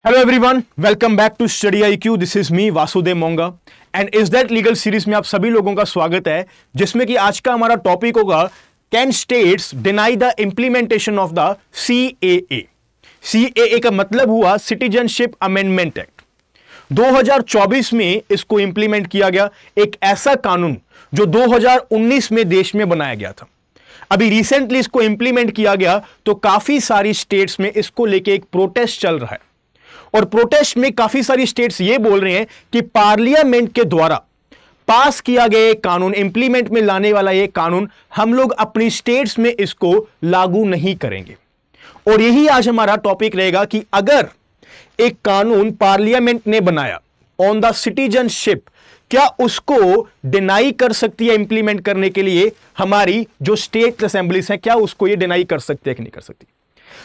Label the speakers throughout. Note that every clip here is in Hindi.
Speaker 1: Hello everyone, welcome back to study IQ. This is me Vasudev Monga and is that legal series में आप सभी लोगों का स्वागत है, जिसमें कि आज का हमारा टॉपिक होगा can states deny the implementation of the CAA. CAA का मतलब हुआ सिटीजनशिप अमेंडमेंट एक्ट। 2024 में इसको इंप्लीमेंट किया गया, एक ऐसा कानून जो 2019 में देश में बनाया गया था। अभी रिसेंटली इसको इंप्लीमेंट किया गया तो काफी सारी स्टेट्स में इसको लेके एक प्रोटेस्ट चल रहा है और प्रोटेस्ट में काफी सारी स्टेट्स ये बोल रहे हैं कि पार्लियामेंट के द्वारा पास किया गया कानून, इंप्लीमेंट में लाने वाला ये कानून हम लोग अपनी स्टेट्स में इसको लागू नहीं करेंगे। और यही आज हमारा टॉपिक रहेगा कि अगर एक कानून पार्लियामेंट ने बनाया ऑन द सिटीजनशिप, क्या उसको डिनाई कर सकती है इंप्लीमेंट करने के लिए हमारी जो स्टेट असेंबलीज है, क्या उसको ये डिनाई कर सकती है कि नहीं कर सकती।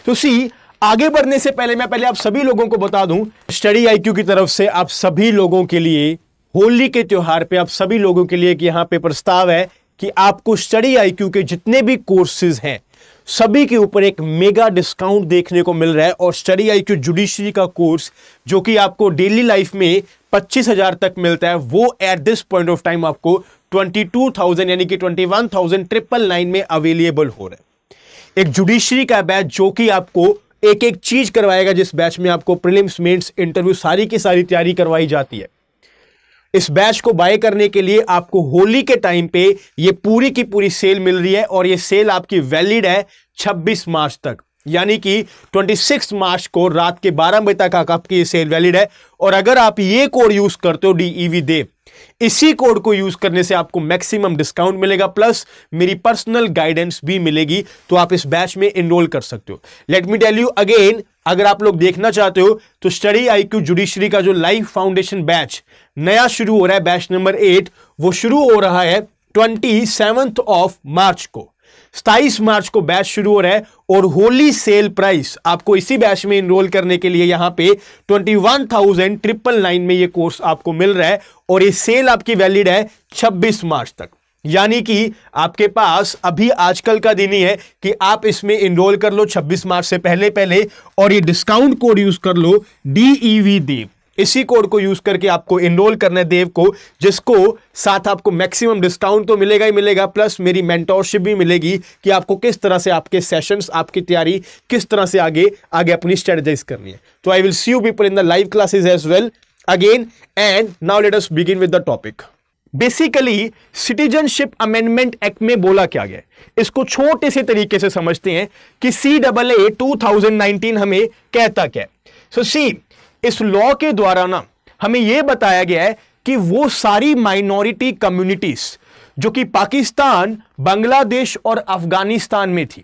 Speaker 1: तो सी आगे बढ़ने से पहले मैं आप सभी लोगों को बता दूं, स्टडी आईक्यू की तरफ से आप सभी लोगों के लिए होली के त्योहार पे आप सभी लोगों के लिए कि यहां पे प्रस्ताव है कि आपको स्टडी आईक्यू के जितने भी कोर्सेज हैं सभी के ऊपर एक मेगा डिस्काउंट देखने को मिल रहा है। और स्टडी आईक्यू जुडिशरी का कोर्स जो कि आपको डेली लाइफ में 25,000 तक मिलता है, वो at this point of time आपको 22,000 यानी कि 21,999 में अवेलेबल हो रहा है। एक जुडिशरी का बैच जो कि आपको एक एक चीज करवाएगा, जिस बैच में आपको प्रीलिम्स, मेंस, इंटरव्यू सारी की सारी तैयारी करवाई जाती है। इस बैच को बाय करने के लिए आपको होली के टाइम पे ये पूरी की पूरी सेल मिल रही है और ये सेल आपकी वैलिड है 26 मार्च तक, यानी कि 26 मार्च को रात के 12 बजे तक आपकी ये सेल वैलिड है। और अगर आप ये कोड यूज करते हो DEV देव, इसी कोड को यूज करने से आपको मैक्सिमम डिस्काउंट मिलेगा, प्लस मेरी पर्सनल गाइडेंस भी मिलेगी, तो आप इस बैच में एनरोल कर सकते हो। Let me tell you again, अगर आप लोग देखना चाहते हो तो स्टडी आईक्यू जुडिशरी का जो लाइव फाउंडेशन बैच नया शुरू हो रहा है, बैच नंबर 8, वो शुरू हो रहा है 27 ऑफ मार्च को। 27 मार्च को बैच शुरू हो रहा है और होली सेल प्राइस आपको इसी बैच में एनरोल करने के लिए यहां पे 21,999 में ये कोर्स आपको मिल रहा है। और ये सेल आपकी वैलिड है 26 मार्च तक, यानी कि आपके पास अभी आजकल का दिन ही है कि आप इसमें एनरोल कर लो 26 मार्च से पहले पहले, और ये डिस्काउंट कोड यूज कर लो DEV देव। इसी कोड को यूज करके आपको एनरोल करना है देव को, जिसको साथ आपको मैक्सिमम डिस्काउंट तो मिलेगा ही मिलेगा, प्लस मेरी मेंटोरशिप भी मिलेगी कि आपको किस तरह से आपके सेशंस, आपकी तैयारी किस तरह से आगे अपनी स्ट्रेटेजाइज करनी है। तो I will see you people in the live classes as well again. And now let us begin with the topic. Basically citizenship amendment act में बोला क्या गया है, इसको छोटे से तरीके से समझते हैं कि CAA 2019 हमें कहता क्या है। सो सी, इस लॉ के द्वारा ना हमें यह बताया गया है कि वो सारी माइनॉरिटी कम्युनिटीज जो कि पाकिस्तान, बांग्लादेश और अफगानिस्तान में थी,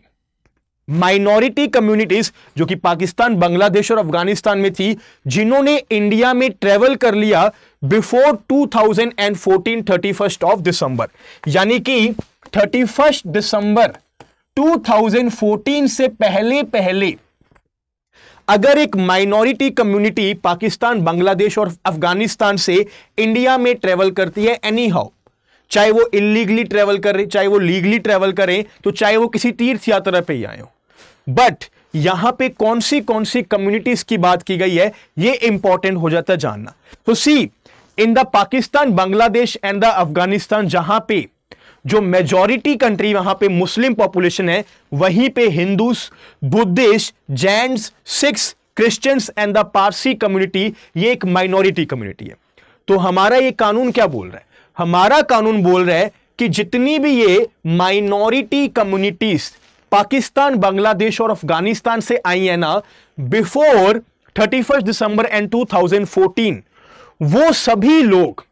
Speaker 1: माइनॉरिटी कम्युनिटीज जो कि पाकिस्तान, बांग्लादेश और अफगानिस्तान में थी, जिन्होंने इंडिया में ट्रेवल कर लिया बिफोर 2014 31 ऑफ दिसंबर, यानी कि 31 दिसंबर 2014 से पहले पहले अगर एक माइनॉरिटी कम्युनिटी पाकिस्तान, बांग्लादेश और अफगानिस्तान से इंडिया में ट्रेवल करती है एनी हाउ, चाहे वो इलीगली ट्रेवल कर रहे, चाहे वो लीगली ट्रेवल करें, तो चाहे वो किसी तीर्थ यात्रा पे ही आए हो, बट यहां पे कौन सी कम्युनिटीज की बात की गई है, ये इंपॉर्टेंट हो जाता है जानना। तो see, in the Pakistan, Bangladesh and the Afghanistan, जहां पे जो मेजॉरिटी कंट्री वहां पे मुस्लिम पॉपुलेशन है, वहीं पे Hindus, Buddhist, Jains, Sikhs, Christians and the Parsi community, ये एक माइनॉरिटी कम्युनिटी है। तो हमारा ये कानून क्या बोल रहा है, हमारा कानून बोल रहा है कि जितनी भी ये माइनॉरिटी कम्युनिटीज पाकिस्तान, बांग्लादेश और अफगानिस्तान से आई है ना बिफोर 31 दिसंबर एंड 2014, वो सभी लोग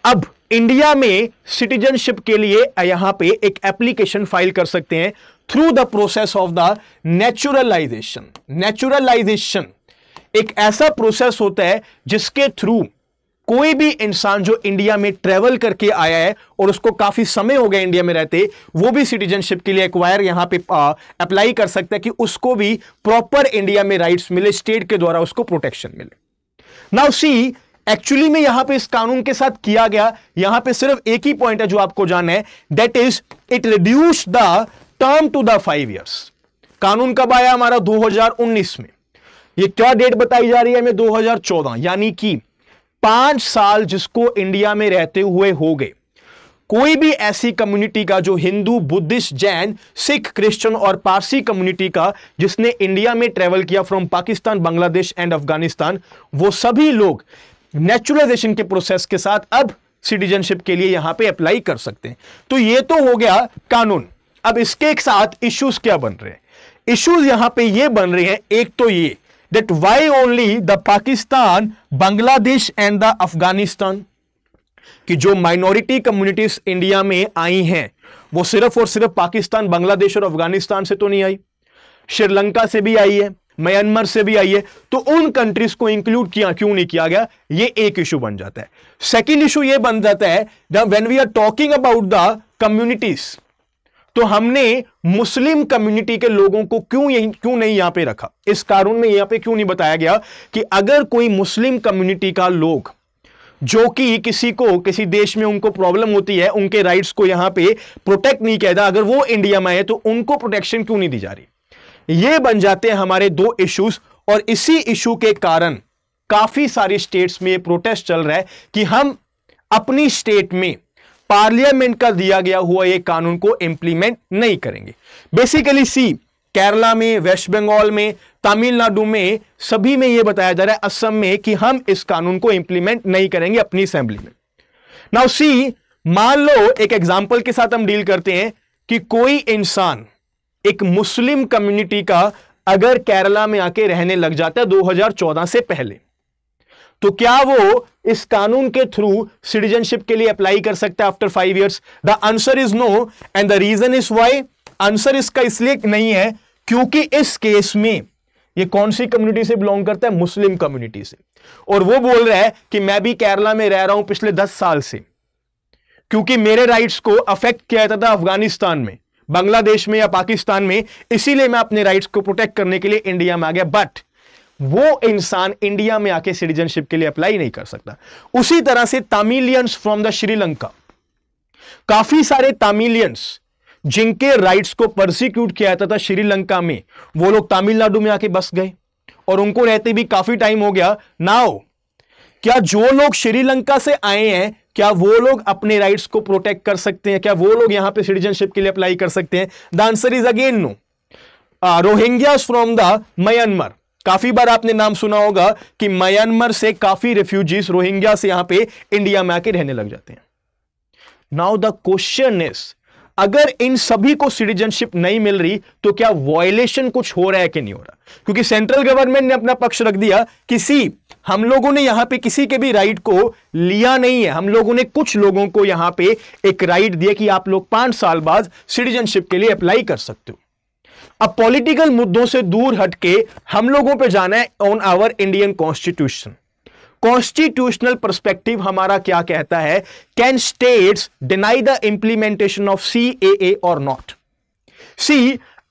Speaker 1: अब इंडिया में सिटीजनशिप के लिए यहां पे एक एप्लीकेशन फाइल कर सकते हैं through the process of the naturalisation. Naturalisation एक ऐसा प्रोसेस होता है जिसके थ्रू कोई भी इंसान जो इंडिया में ट्रेवल करके आया है और उसको काफी समय हो गया इंडिया में रहते, वो भी सिटीजनशिप के लिए एक्वायर यहां पे अप्लाई कर सकता है कि उसको भी प्रॉपर इंडिया में राइट्स मिले, स्टेट के द्वारा उसको प्रोटेक्शन मिले। नाउ सी, एक्चुअली में यहां पे इस कानून के साथ किया गया, यहां पे सिर्फ एक ही पॉइंट है जो आपको जानना है, that is it reduce the term to the 5 years। कानून कब आया हमारा 2019 में, ये क्या डेट बताई जा रही है हमें? 2014, यानी कि 5 साल जिसको इंडिया में रहते हुए हो गए। कोई भी ऐसी कम्युनिटी का जो हिंदू, बुद्धिस्ट, जैन, सिख, क्रिश्चियन और पारसी कम्युनिटी का जिसने इंडिया में ट्रेवल किया फ्रॉम पाकिस्तान, बांग्लादेश एंड अफगानिस्तान, वो सभी लोग नेचुरलाइजेशन के प्रोसेस के साथ अब सिटीजनशिप के लिए यहां पे अप्लाई कर सकते हैं। तो ये तो हो गया कानून। अब इसके एक साथ इश्यूज क्या बन रहे हैं? इश्यूज यहां पे ये बन रहे हैं, एक तो ये that why only the Pakistan, Bangladesh and the Afghanistan कि जो माइनॉरिटी कम्युनिटीज इंडिया में आई हैं वो सिर्फ और सिर्फ पाकिस्तान, बांग्लादेश और अफगानिस्तान से तो नहीं आई, श्रीलंका से भी आई है, म्यांमार से भी आई है। तो उन कंट्रीज को इंक्लूड किया क्यों नहीं किया गया? ये एक इशू बन जाता है। सेकेंड इशू ये बन जाता है when we are talking about the communities, तो हमने मुस्लिम कम्युनिटी के लोगों को क्यों नहीं यहां पे रखा? इस कानून में यहां पे क्यों नहीं बताया गया कि अगर कोई मुस्लिम कम्युनिटी का लोग जो कि किसी देश में उनको प्रॉब्लम होती है, उनके राइट्स को यहां पे प्रोटेक्ट नहीं किया, अगर वो इंडिया में आए तो उनको प्रोटेक्शन क्यों नहीं दी जा रही? ये बन जाते हैं हमारे दो इश्यूज। और इसी इशू के कारण काफी सारी स्टेट्स में ये प्रोटेस्ट चल रहा है कि हम अपनी स्टेट में पार्लियामेंट का दिया गया हुआ ये कानून को इंप्लीमेंट नहीं करेंगे। बेसिकली केरला में, वेस्ट बंगाल में, तमिलनाडु में, सभी में यह बताया जा रहा है, असम में, कि हम इस कानून को इंप्लीमेंट नहीं करेंगे अपनी असेंबली में। नाउ मान लो एक एग्जांपल के साथ हम डील करते हैं कि कोई इंसान, एक मुस्लिम कम्युनिटी का, अगर केरला में आके रहने लग जाता है 2014 से पहले, तो क्या वो इस कानून के थ्रू सिटीजनशिप के लिए अप्लाई कर सकता है after 5 years? The answer is no, and the reason is why. Answer इसका इसलिए नहीं है क्योंकि इस केस में ये कौन सी कम्युनिटी से बिलोंग करता है? मुस्लिम कम्युनिटी से। और वो बोल रहा है कि मैं भी केरला में रह रहा हूं पिछले 10 साल से, क्योंकि मेरे राइट्स को अफेक्ट किया जाता था अफगानिस्तान में, बांग्लादेश में या पाकिस्तान में, इसीलिए मैं अपने राइट्स को प्रोटेक्ट करने के लिए इंडिया में आ गया। बट वो इंसान इंडिया में आके सिटीजनशिप के लिए अप्लाई नहीं कर सकता। उसी तरह से तमिलियंस फ्रॉम द श्रीलंका, काफी सारे तमिलियंस जिनके राइट्स को परसिक्यूट किया जाता था श्रीलंका में, वो लोग तमिलनाडु में आके बस गए और उनको रहते भी काफी टाइम हो गया। नाउ क्या जो लोग श्रीलंका से आए हैं, क्या वो लोग अपने राइट्स को प्रोटेक्ट कर सकते हैं? क्या वो लोग यहां पे सिटीजनशिप के लिए अप्लाई कर सकते हैं? The answer is again no. Rohingyas from the Myanmar, काफी बार आपने नाम सुना होगा कि म्यांमार से काफी रेफ्यूजीज रोहिंग्या से यहां पे इंडिया में आके रहने लग जाते हैं। नाउ द क्वेश्चन इज, अगर इन सभी को सिटीजनशिप नहीं मिल रही तो क्या वायलेशन कुछ हो रहा है कि नहीं हो रहा? क्योंकि सेंट्रल गवर्नमेंट ने अपना पक्ष रख दिया कि हम लोगों ने यहां पे किसी के भी राइट को लिया नहीं है, हम लोगों ने कुछ लोगों को यहां पे एक राइट दिया कि आप लोग 5 साल बाद सिटीजनशिप के लिए अप्लाई कर सकते हो। अब पॉलिटिकल मुद्दों से दूर हटके हम लोगों पे जाना है on our Indian constitution. Constitutional perspective हमारा क्या कहता है? Can states deny the implementation of CAA और not?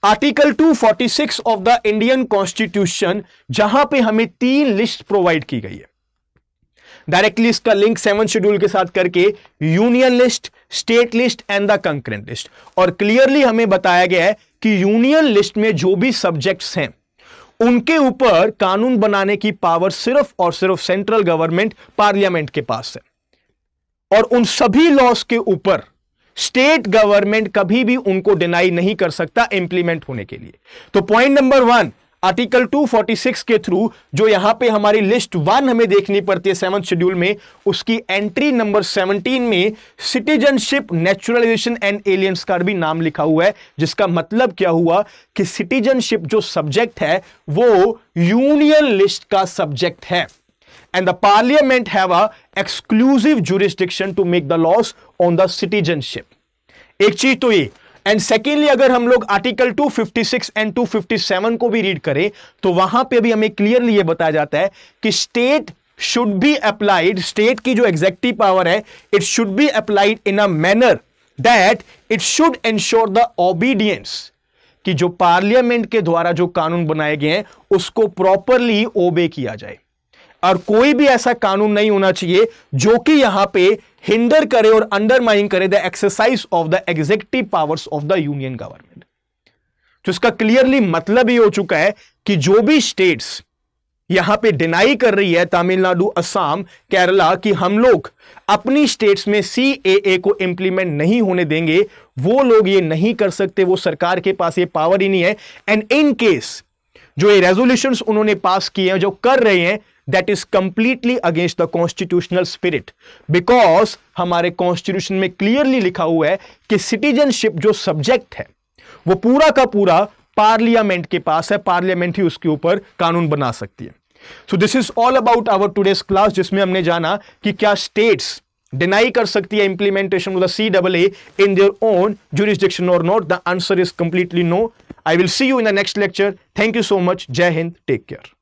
Speaker 1: Article 246 of the Indian constitution, जहां पे हमें 3 लिस्ट प्रोवाइड की गई है। डायरेक्टली इसका लिंक 7 शेड्यूल के साथ करके, union list, state list and the concurrent list. और क्लियरली हमें बताया गया है कि यूनियन लिस्ट में जो भी सब्जेक्ट्स हैं उनके ऊपर कानून बनाने की पावर सिर्फ और सिर्फ सेंट्रल गवर्नमेंट, पार्लियामेंट के पास है। और उन सभी लॉस के ऊपर स्टेट गवर्नमेंट कभी भी उनको डिनाई नहीं कर सकता इंप्लीमेंट होने के लिए। तो पॉइंट नंबर 1, आर्टिकल 246 के थ्रू जो यहां पे हमारी लिस्ट 1 हमें देखनी पड़ती है 7th शेड्यूल में, उसकी एंट्री नंबर 17 में सिटीजनशिप, नेचुरलाइजेशन एंड एलियंस का भी नाम लिखा हुआ है, जिसका मतलब क्या हुआ कि सिटीजनशिप जो सब्जेक्ट है वो यूनियन लिस्ट का सब्जेक्ट है। And the parliament have a exclusive jurisdiction to make the laws on the citizenship. एक चीज तो ये, एंड सेकेंडली अगर हम लोग आर्टिकल 256 एंड 257 को भी रीड करें तो वहां पे भी हमें क्लियरली ये बताया जाता है कि state should be applied, state की जो एग्जेक्टिव पावर है, it should be applied in a manner that it should ensure the obedience, कि जो पार्लियामेंट के द्वारा जो कानून बनाए गए हैं उसको प्रॉपरली ओबे किया जाए। और कोई भी ऐसा कानून नहीं होना चाहिए जो कि यहां पे हिंडर करे और अंडरमाइन करे the exercise of the executive powers of the union government. तो इसका क्लियरली मतलब ये हो चुका है कि जो भी स्टेट्स यहां पे डिनाई कर रही है तमिलनाडु, असम, केरला कि हम लोग अपनी स्टेट्स में CAA को इंप्लीमेंट नहीं होने देंगे। वो लोग ये नहीं कर सकते, वो सरकार के पास ये पावर ही नहीं है। एंड इन केस जो ये रेजोल्यूशंस उन्होंने पास किए हैं, जो कर रहे हैं, that is completely against the constitutional spirit, because हमारे कॉन्स्टिट्यूशन में क्लियरली लिखा हुआ है कि सिटीजनशिप जो सब्जेक्ट है वो पूरा का पूरा पार्लियामेंट के पास है, पार्लियामेंट ही उसके ऊपर कानून बना सकती है। So this is all about our today's class, जिसमें हमने जाना कि क्या स्टेट्स डिनाई कर सकती है implementation of the CAA in their own jurisdiction or not. The answer is completely no. I will see you in the next lecture. Thank you so much. Jai Hind. Take care.